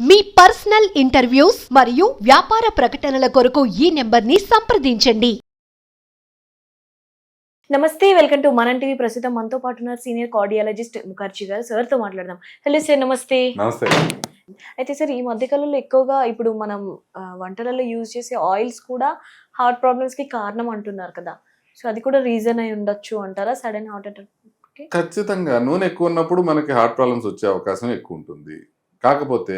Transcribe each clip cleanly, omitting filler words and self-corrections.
మీ personal interviews మరియు వ్యాపార ప్రకటనల కొరకు ఈ నెంబర్ని సంప్రదించండి. నమస్తే, వెల్కమ్ టు మనం టీవీ. ప్రస్తుతం మనతో పాటు ఉన్నారు సీనియర్ కార్డియాలజిస్ట్ ముఖర్జీ గారు. సార్తో మాట్లాడదాం. హలో సార్, నమస్తే. నమస్తే. అయితే సార్, ఈ మధ్యకాలంలో ఎక్కువగా ఇప్పుడు మనం వంటలలో యూజ్ చేసే ఆయిల్స్ కూడా హార్ట్ ప్రాబ్లమ్స్ కి కారణం అంటున్నారు కదా. సో అది కూడా రీజన్ అయి ఉండొచ్చు అంటారా సడన్ హార్ట్ అటాక్? ఖచ్చితంగా నూనె ఎక్కువ ఉన్నప్పుడు మనకి హార్ట్ ప్రాబ్లమ్స్ వచ్చే అవకాశం ఎక్కువ ఉంటుంది. కాకపోతే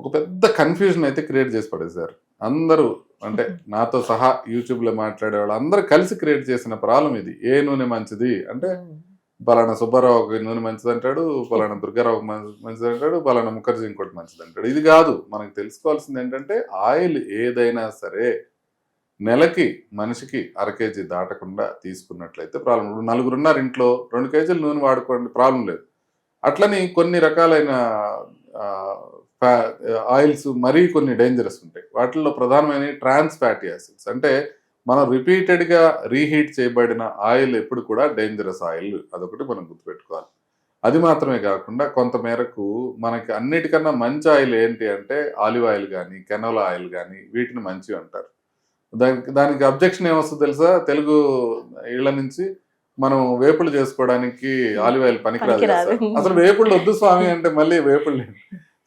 ఒక పెద్ద కన్ఫ్యూజన్ అయితే క్రియేట్ చేసి పడేశారు అందరూ, అంటే నాతో సహా యూట్యూబ్ లో మాట్లాడే వాళ్ళు అందరూ కలిసి క్రియేట్ చేసిన ప్రాబ్లం ఇది. ఏ నూనె మంచిది అంటే పలానా సుబ్బారావుకి నూనె మంచిది అంటాడు, పలానా దుర్గారావు మంచిది అంటాడు, పలానా ముఖర్జీ ఇంకోటి మంచిది అంటాడు. ఇది కాదు, మనకు తెలుసుకోవాల్సింది ఏంటంటే ఆయిల్ ఏదైనా సరే నెలకి మనిషికి 1/2 kg దాటకుండా తీసుకున్నట్లయితే ప్రాబ్లం. ఇప్పుడు 4 ఉన్నారు ఇంట్లో, 2 kg నూనె వాడుకోండి, ప్రాబ్లం లేదు. అట్లని కొన్ని రకాలైన ఆయిల్స్ మరీ కొన్ని డేంజరస్ ఉంటాయి. వాటిల్లో ప్రధానమైన ట్రాన్స్ ఫ్యాటీ యాసిడ్స్, అంటే మనం రిపీటెడ్గా రీహీట్ చేయబడిన ఆయిల్ ఎప్పుడు కూడా డేంజరస్ ఆయిల్. అదొకటి మనం గుర్తుపెట్టుకోవాలి. అది మాత్రమే కాకుండా కొంత మేరకు మనకి అన్నిటికన్నా మంచి ఆయిల్ ఏంటి అంటే ఆలివ్ ఆయిల్ కానీ కెనోలా ఆయిల్ కానీ, వీటిని మంచివి అంటారు. దానికి అబ్జెక్షన్ ఏమొస్తుంది తెలుసా? తెలుగు ఇళ్ల నుంచి మనం వేపుళ్ళు చేసుకోవడానికి ఆలివ్ ఆయిల్ పనికిరాదు కదా సార్. అసలు వేపుళ్ళు వద్దు స్వామి అంటే మళ్ళీ వేపుళ్ళు.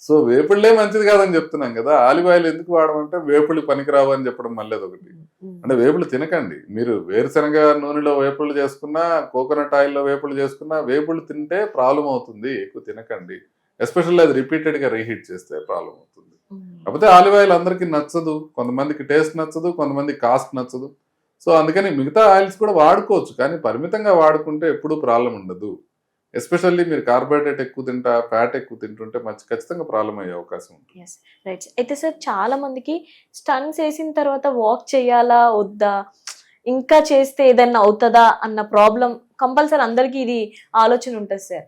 సో వేపుళ్ళే మంచిది కాదని చెప్తున్నాం కదా. ఆలివ్ ఆయిల్ ఎందుకు వాడమంటే వేపుళ్ళు పనికిరావు అని చెప్పడం మళ్ళీ అదొకటి. అంటే వేపుళ్ళు తినకండి. మీరు వేరుశనగ నూనెలో వేపుళ్ళు చేసుకున్నా, కోకోనట్ ఆయిల్లో వేపుళ్ళు చేసుకున్నా, వేపుళ్ళు తింటే ప్రాబ్లం అవుతుంది. ఎక్కువ తినకండి. ఎస్పెషల్లీ అది రిపీటెడ్గా రీహీట్ చేస్తే ప్రాబ్లం అవుతుంది. కాకపోతే ఆలివ్ ఆయిల్ అందరికీ నచ్చదు, కొంతమందికి టేస్ట్ నచ్చదు, కొంతమందికి కాస్ట్ నచ్చదు. సో అందుకని మిగతా ఆయిల్స్ కూడా వాడుకోవచ్చు, కానీ పరిమితంగా వాడుకుంటే ఎప్పుడూ ప్రాబ్లం ఉండదు. ఎస్పెషల్లీ మీరు కార్బోహైడ్రేట్ ఎక్కువ తింటా, ఫ్యాట్ ఎక్కువ తింటుంటే ఖచ్చితంగా ప్రాబ్లం అయ్యే అవకాశం ఉంటుంది. రైట్. అయితే సార్, చాలా మందికి స్టన్స్ వేసిన తర్వాత వాక్ చేయాలా వద్దా, ఇంకా చేస్తే ఏదన్నా అవుతుందా అన్న ప్రాబ్లం కంపల్సరీ అందరికీ ఇది ఆలోచన ఉంటుంది సార్.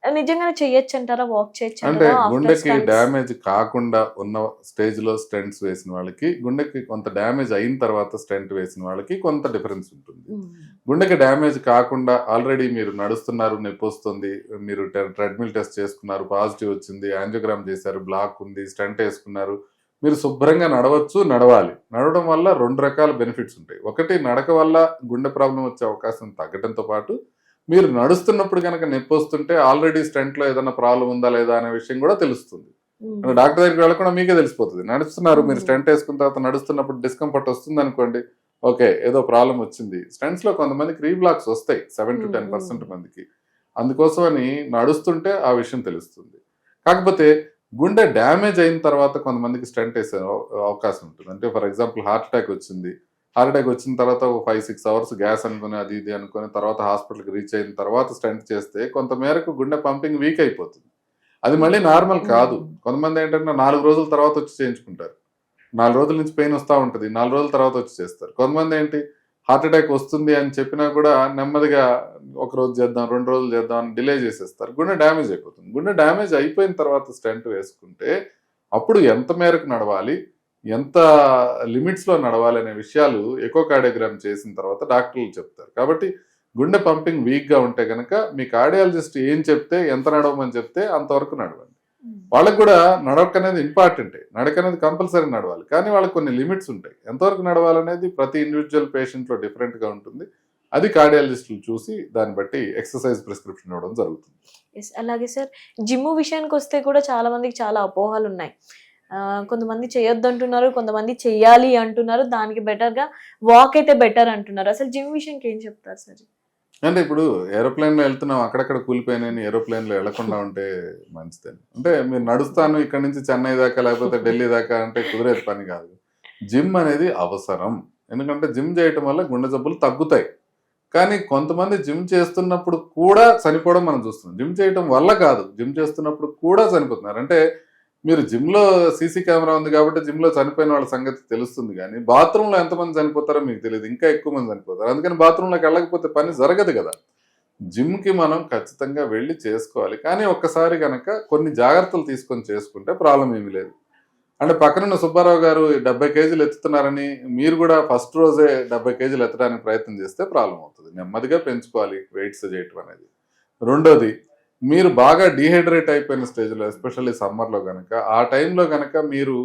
నిజంగానే చెయ్యొచ్చు అంటారా? వాక్ చేయొచ్చు అంటే గుండెకి డ్యామేజ్ కాకుండా ఉన్న స్టేజ్ లో స్టెంట్స్ వేసిన వాళ్ళకి, గుండెకి కొంత డ్యామేజ్ అయిన తర్వాత స్టెంట్ వేసిన వాళ్ళకి కొంత డిఫరెన్స్ ఉంటుంది. గుండెకి డ్యామేజ్ కాకుండా ఆల్రెడీ మీరు నడుస్తున్నారు, నొప్పి వస్తుంది, మీరు ట్రెడ్మిల్ టెస్ట్ చేసుకున్నారు, పాజిటివ్ వచ్చింది, యాంజియోగ్రామ్ చేశారు, బ్లాక్ ఉంది, స్టెంట్ వేసుకున్నారు, మీరు శుభ్రంగా నడవాలి. నడవడం వల్ల 2 రకాల బెనిఫిట్స్ ఉంటాయి. ఒకటి, నడక వల్ల గుండె ప్రాబ్లం వచ్చే అవకాశం తగ్గడంతో పాటు మీరు నడుస్తున్నప్పుడు కనుక నొప్పి వస్తుంటే ఆల్రెడీ స్టెంట్ లో ఏదైనా ప్రాబ్లం ఉందా లేదా అనే విషయం కూడా తెలుస్తుంది. డాక్టర్ దగ్గరికి వెళ్ళకుండా మీకే తెలిసిపోతుంది. నడుస్తున్నారు, మీరు స్టెంట్ వేసుకున్న తర్వాత నడుస్తున్నప్పుడు డిస్కంఫర్ట్ వస్తుంది అనుకోండి, ఓకే ఏదో ప్రాబ్లం వచ్చింది. స్టెంట్స్ లో కొంతమందికి రీబ్లాక్స్ వస్తాయి, 7 to 10% మందికి. అందుకోసమని నడుస్తుంటే ఆ విషయం తెలుస్తుంది. కాకపోతే గుండె డ్యామేజ్ అయిన తర్వాత కొంతమందికి స్టెంట్ వేసే అవకాశం ఉంటుంది. అంటే ఫర్ ఎగ్జాంపుల్ హార్ట్ అటాక్ వచ్చిన తర్వాత 5-6 hours గ్యాస్ అనుకుని అది ఇది అనుకుని తర్వాత హాస్పిటల్కి రీచ్ అయిన తర్వాత స్టెంట్ చేస్తే కొంత మేరకు గుండె పంపింగ్ వీక్ అయిపోతుంది. అది మళ్ళీ నార్మల్ కాదు. కొంతమంది ఏంటంటే 4 రోజుల తర్వాత వచ్చి చేయించుకుంటారు. 4 రోజుల నుంచి పెయిన్ వస్తూ ఉంటుంది, 4 రోజుల తర్వాత వచ్చి చేస్తారు. కొంతమంది ఏంటి, హార్ట్ అటాక్ వస్తుంది అని చెప్పినా కూడా నెమ్మదిగా 1 రోజు చేద్దాం, 2 రోజులు చేద్దాం అని డిలే చేసేస్తారు. గుండె డ్యామేజ్ అయిపోతుంది. గుండె డ్యామేజ్ అయిపోయిన తర్వాత స్టెంట్ వేసుకుంటే అప్పుడు ఎంత మేరకు నడవాలి, ఎంత లిమిట్స్ లో నడవాలి అనే విషయాలు ఎకోకార్డియోగ్రామ్ చేసిన తర్వాత డాక్టర్లు చెప్తారు. కాబట్టి గుండె పంపింగ్ వీక్ గా ఉంటే కనుక మీ కార్డియాలజిస్ట్ ఏం చెప్తే, ఎంత నడవమని చెప్తే అంతవరకు నడవండి. వాళ్ళకి కూడా నడక అనేది ఇంపార్టెంటే, నడక అనేది కంపల్సరీ నడవాలి, కానీ వాళ్ళకి కొన్ని లిమిట్స్ ఉంటాయి. ఎంతవరకు నడవాలనేది ప్రతి ఇండివిజువల్ పేషెంట్ లో డిఫరెంట్ గా ఉంటుంది. అది కార్డియాలజిస్టులు చూసి దాన్ని బట్టి ఎక్సర్సైజ్ ప్రిస్క్రిప్షన్ ఇవ్వడం జరుగుతుంది. అలాగే సార్, జిమ్ విషయానికి వస్తే కూడా చాలా మందికి చాలా అపోహలు ఉన్నాయి. కొంతమంది చేయొద్దు అంటున్నారు, కొంతమంది చెయ్యాలి అంటున్నారు, దానికి బెటర్ గా వాక్ అయితే బెటర్ అంటున్నారు. అసలు జిమ్ విషయానికి ఏం చెప్తారు సార్? అంటే ఇప్పుడు ఏరోప్లేన్ లో వెళ్తున్నాం, అక్కడక్కడ కూలిపోయినాయని ఏరోప్లేన్ లో వెళ్లకుండా ఉంటే మంచిదని. అంటే మీరు నడుస్తాను ఇక్కడ నుంచి చెన్నై దాకా లేకపోతే ఢిల్లీ దాకా అంటే కుదిరేది పని కాదు. జిమ్ అనేది అవసరం. ఎందుకంటే జిమ్ చేయటం వల్ల గుండె జబ్బులు తగ్గుతాయి. కానీ కొంతమంది జిమ్ చేస్తున్నప్పుడు కూడా చనిపోవడం మనం చూస్తున్నాం. జిమ్ చేయటం వల్ల కాదు, జిమ్ చేస్తున్నప్పుడు కూడా చనిపోతున్నారు. అంటే మీరు జిమ్ లో సీసీ కెమెరా ఉంది కాబట్టి జిమ్ లో చనిపోయిన వాళ్ళ సంగతి తెలుస్తుంది, కానీ బాత్రూమ్ లో ఎంతమంది చనిపోతారో మీకు తెలియదు, ఇంకా ఎక్కువ మంది చనిపోతారు. అందుకని బాత్రూంలోకి వెళ్ళకపోతే పని జరగదు కదా. జిమ్ కి మనం ఖచ్చితంగా వెళ్ళి చేసుకోవాలి, కానీ ఒక్కసారి కనుక కొన్ని జాగ్రత్తలు తీసుకొని చేసుకుంటే ప్రాబ్లం ఏమీ లేదు. అంటే పక్కనున్న సుబ్బారావు గారు 70 kg ఎత్తుతున్నారని మీరు కూడా ఫస్ట్ రోజే 70 kg ఎత్తడానికి ప్రయత్నం చేస్తే ప్రాబ్లం అవుతుంది. నెమ్మదిగా పెంచుకోవాలి వెయిట్స్ చేయటం అనేది. రెండోది, మీరు బాగా డీహైడ్రేట్ అయిపోయిన స్టేజ్లో, ఎస్పెషల్లీ సమ్మర్లో కనుక, ఆ టైంలో కనుక మీరు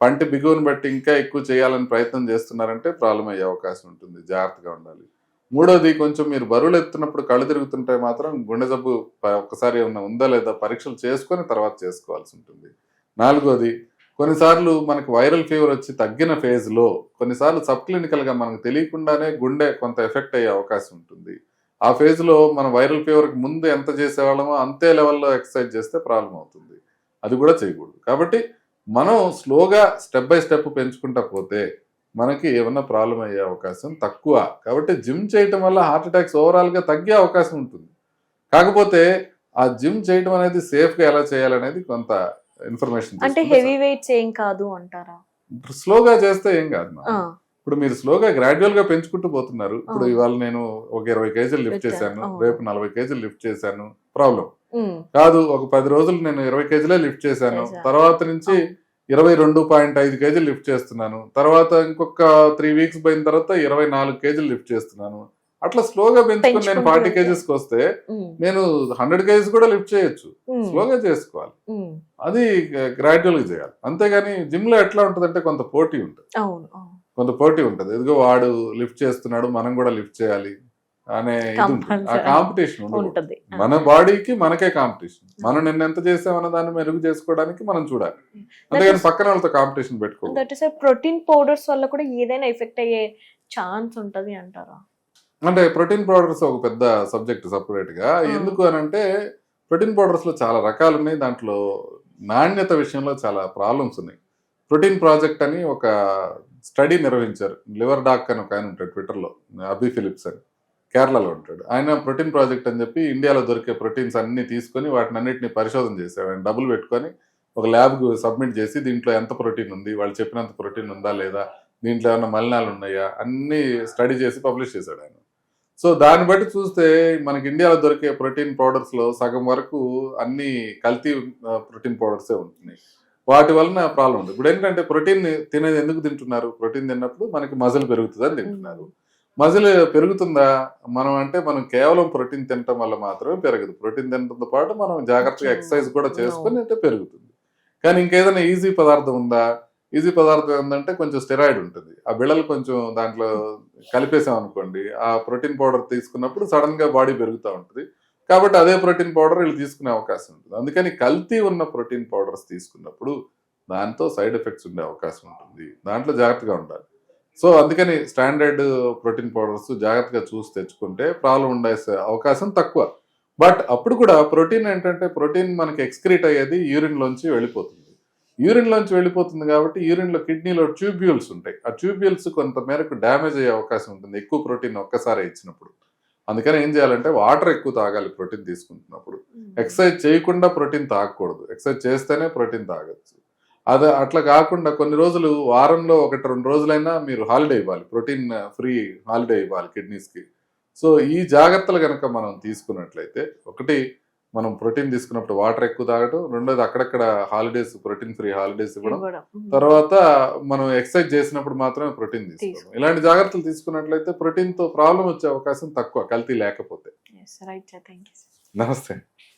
పంటి బిగువుని బట్టి ఇంకా ఎక్కువ చేయాలని ప్రయత్నం చేస్తున్నారంటే ప్రాబ్లం అయ్యే అవకాశం ఉంటుంది. జాగ్రత్తగా ఉండాలి. మూడోది, కొంచెం మీరు బరువులు ఎత్తున్నప్పుడు కళ్ళు తిరుగుతుంటే మాత్రం గుండె జబ్బు ఒక్కసారి ఏమన్నా ఉందా లేదా పరీక్షలు చేసుకొని తర్వాత చేసుకోవాల్సి ఉంటుంది. నాలుగోది, కొన్నిసార్లు మనకు వైరల్ ఫీవర్ వచ్చి తగ్గిన ఫేజ్లో కొన్నిసార్లు సబ్ క్లినికల్గా మనకు తెలియకుండానే గుండె కొంత ఎఫెక్ట్ అయ్యే అవకాశం ఉంటుంది. ఆ ఫేజ్లో మనం వైరల్ ఫీవర్కి ముందు ఎంత చేసేవాళ్ళమో అంతే లెవెల్లో ఎక్సర్సైజ్ చేస్తే ప్రాబ్లం అవుతుంది. అది కూడా చేయకూడదు. కాబట్టి మనం స్లోగా స్టెప్ బై స్టెప్ పెంచుకుంటా పోతే మనకి ఏమన్నా ప్రాబ్లం అయ్యే అవకాశం తక్కువ. కాబట్టి జిమ్ చేయటం వల్ల హార్ట్ అటాక్స్ ఓవరాల్గా తగ్గే అవకాశం ఉంటుంది. కాకపోతే ఆ జిమ్ చేయటం అనేది సేఫ్గా ఎలా చేయాలనేది కొంత ఇన్ఫర్మేషన్. అంటే హెవీ వెయిట్స్ ఏం కాదు అంటారా? స్లోగా చేస్తే ఏం కాదు. ఇప్పుడు మీరు స్లోగా గ్రాడ్యువల్ గా పెంచుకుంటూ పోతున్నారు. ఇప్పుడు ఇవాళ నేను ఒక 20 కేజీలు లిఫ్ట్ చేశాను, రేపు 40 కేజీలు లిఫ్ట్ చేశాను, ప్రాబ్లం కాదు. ఒక 10 రోజులు నేను 20 కేజీలే లిఫ్ట్ చేశాను, తర్వాత నుంచి 22.5 కేజీలు లిఫ్ట్ చేస్తున్నాను, తర్వాత ఇంకొక 3 వీక్స్ పోయిన తర్వాత 24 కేజీలు లిఫ్ట్ చేస్తున్నాను. అట్లా స్లోగా పెంచుకుని నేను 40 కేజీస్కి వస్తే నేను 100 కేజీస్ కూడా లిఫ్ట్ చేయొచ్చు. స్లోగా చేసుకోవాలి, అది గ్రాడ్యువల్ గా చేయాలి. అంతేగాని జిమ్ లో ఎట్లా ఉంటదంటే కొంత పోటీ ఉంటుంది, కొంత పోటీ ఉంటుంది. ఎదుగో వాడు లిఫ్ట్ చేస్తున్నాడు మనం కూడా లిఫ్ట్ చేయాలి అనే ఇది ఉంటుంది. ఆ కాంపిటీషన్ ఉంటుంది. మన బాడీకి మనకే కాంపిటీషన్. మనం నిన్న ఎంత చేసామన్న దాన్ని మెరుగు చేసుకోవడానికి మనం చూడాలి. అంతేగాని పక్కన వాళ్ళతో కాంపిటీషన్ పెట్టుకోవాలి. ప్రోటీన్ పౌడర్స్ వల్ల కూడా ఏదైనా ఎఫెక్ట్ అయ్యే ఛాన్స్ ఉంటది అంటారా? అంటే ప్రోటీన్ పౌడర్స్ ఒక పెద్ద సబ్జెక్ట్ సపరేట్ గా. ఎందుకు అని అంటే ప్రోటీన్ పౌడర్స్ లో చాలా రకాలు ఉన్నాయి. దాంట్లో నాణ్యత విషయంలో చాలా ప్రాబ్లమ్స్ ఉన్నాయి. ప్రోటీన్ ప్రాజెక్ట్ అని ఒక స్టడీ నిర్వహించారు. లివర్ డాక్ అని ఒక ఆయన ఉంటాడు ట్విట్టర్లో, అబి ఫిలిప్స్ అని, కేరళలో ఉంటాడు ఆయన. ప్రోటీన్ ప్రాజెక్ట్ అని చెప్పి ఇండియాలో దొరికే ప్రోటీన్స్ అన్ని తీసుకొని వాటిని అన్నింటినీ పరిశోధన చేశాడు. ఆయన డబ్బులు పెట్టుకొని ఒక ల్యాబ్కు సబ్మిట్ చేసి దీంట్లో ఎంత ప్రోటీన్ ఉంది, వాళ్ళు చెప్పినంత ప్రోటీన్ ఉందా లేదా, దీంట్లో ఏమైనా మలినాలు ఉన్నాయా, అన్ని స్టడీ చేసి పబ్లిష్ చేశాడు ఆయన. సో దాన్ని బట్టి చూస్తే మనకి ఇండియాలో దొరికే ప్రోటీన్ పౌడర్స్లో సగం వరకు అన్ని కల్తీ ప్రోటీన్ పౌడర్సే ఉంటున్నాయి. వాటి వలన ప్రాబ్లం ఉంది. ఇప్పుడు ఏంటంటే ప్రోటీన్ తినేది ఎందుకు తింటున్నారు? ప్రోటీన్ తిన్నప్పుడు మనకి మజిల్ పెరుగుతుందని తింటున్నారు. మజిల్ పెరుగుతుందా? మనం కేవలం ప్రోటీన్ తినటం వల్ల మాత్రమే పెరగదు. ప్రోటీన్ తినడంతో పాటు మనం జాగ్రత్తగా ఎక్సర్సైజ్ కూడా చేసుకుని అంటే పెరుగుతుంది. కానీ ఇంకేదైనా ఈజీ పదార్థం ఉందా? ఈజీ పదార్థం ఏంటంటే కొంచెం స్టెరాయిడ్ ఉంటుంది. ఆ బిళ్ళలు కొంచెం దాంట్లో కలిపేసాం అనుకోండి, ఆ ప్రోటీన్ పౌడర్ తీసుకున్నప్పుడు సడన్ గా బాడీ పెరుగుతూ ఉంటుంది. కాబట్టి అదే ప్రోటీన్ పౌడర్ వీళ్ళు తీసుకునే అవకాశం ఉంటుంది. అందుకని కల్తీ ఉన్న ప్రోటీన్ పౌడర్స్ తీసుకున్నప్పుడు దాంతో సైడ్ ఎఫెక్ట్స్ ఉండే అవకాశం ఉంటుంది. దాంట్లో జాగ్రత్తగా ఉండాలి. సో అందుకని స్టాండర్డ్ ప్రోటీన్ పౌడర్స్ జాగ్రత్తగా చూసి తెచ్చుకుంటే ప్రాబ్లం ఉండే అవకాశం తక్కువ. బట్ అప్పుడు కూడా ప్రోటీన్ ఏంటంటే ప్రోటీన్ మనకి ఎక్స్క్రీట్ అయ్యేది యూరిన్ లోంచి వెళ్ళిపోతుంది. యూరిన్ లోంచి వెళ్ళిపోతుంది కాబట్టి యూరిన్లో కిడ్నీలో ట్యూబ్యూల్స్ ఉంటాయి. ఆ ట్యూబ్యూల్స్ కొంత మేరకు డ్యామేజ్ అయ్యే అవకాశం ఉంటుంది ఎక్కువ ప్రోటీన్ ఒక్కసారి ఇచ్చినప్పుడు. అందుకని ఏం చేయాలంటే వాటర్ ఎక్కువ తాగాలి ప్రోటీన్ తీసుకుంటున్నప్పుడు. ఎక్సర్సైజ్ చేయకుండా ప్రోటీన్ తాగకూడదు, ఎక్సర్సైజ్ చేస్తేనే ప్రోటీన్ తాగొచ్చు. అది అట్లా కాకుండా కొన్ని రోజులు, వారంలో 1-2 రోజులైనా మీరు హాలిడే ఇవ్వాలి, ప్రోటీన్ ఫ్రీ హాలిడే ఇవ్వాలి కిడ్నీస్కి. సో ఈ జాగ్రత్తలు కనుక మనం తీసుకున్నట్లయితే, ఒకటి మనం ప్రోటీన్ తీసుకున్నప్పుడు వాటర్ ఎక్కువ తాగటం, రెండోది అక్కడక్కడ హాలిడేస్, ప్రోటీన్ ఫ్రీ హాలిడేస్ ఇవ్వడం, తర్వాత మనం ఎక్సర్సైజ్ చేసినప్పుడు మాత్రమే ప్రోటీన్ తీసుకోవడం. ఇలాంటి జాగ్రత్తలు తీసుకున్నట్లయితే ప్రోటీన్ తో ప్రాబ్లం వచ్చే అవకాశం తక్కువ, కల్తీ లేకపోతే. Right, sir. Thank you, sir. నమస్తే.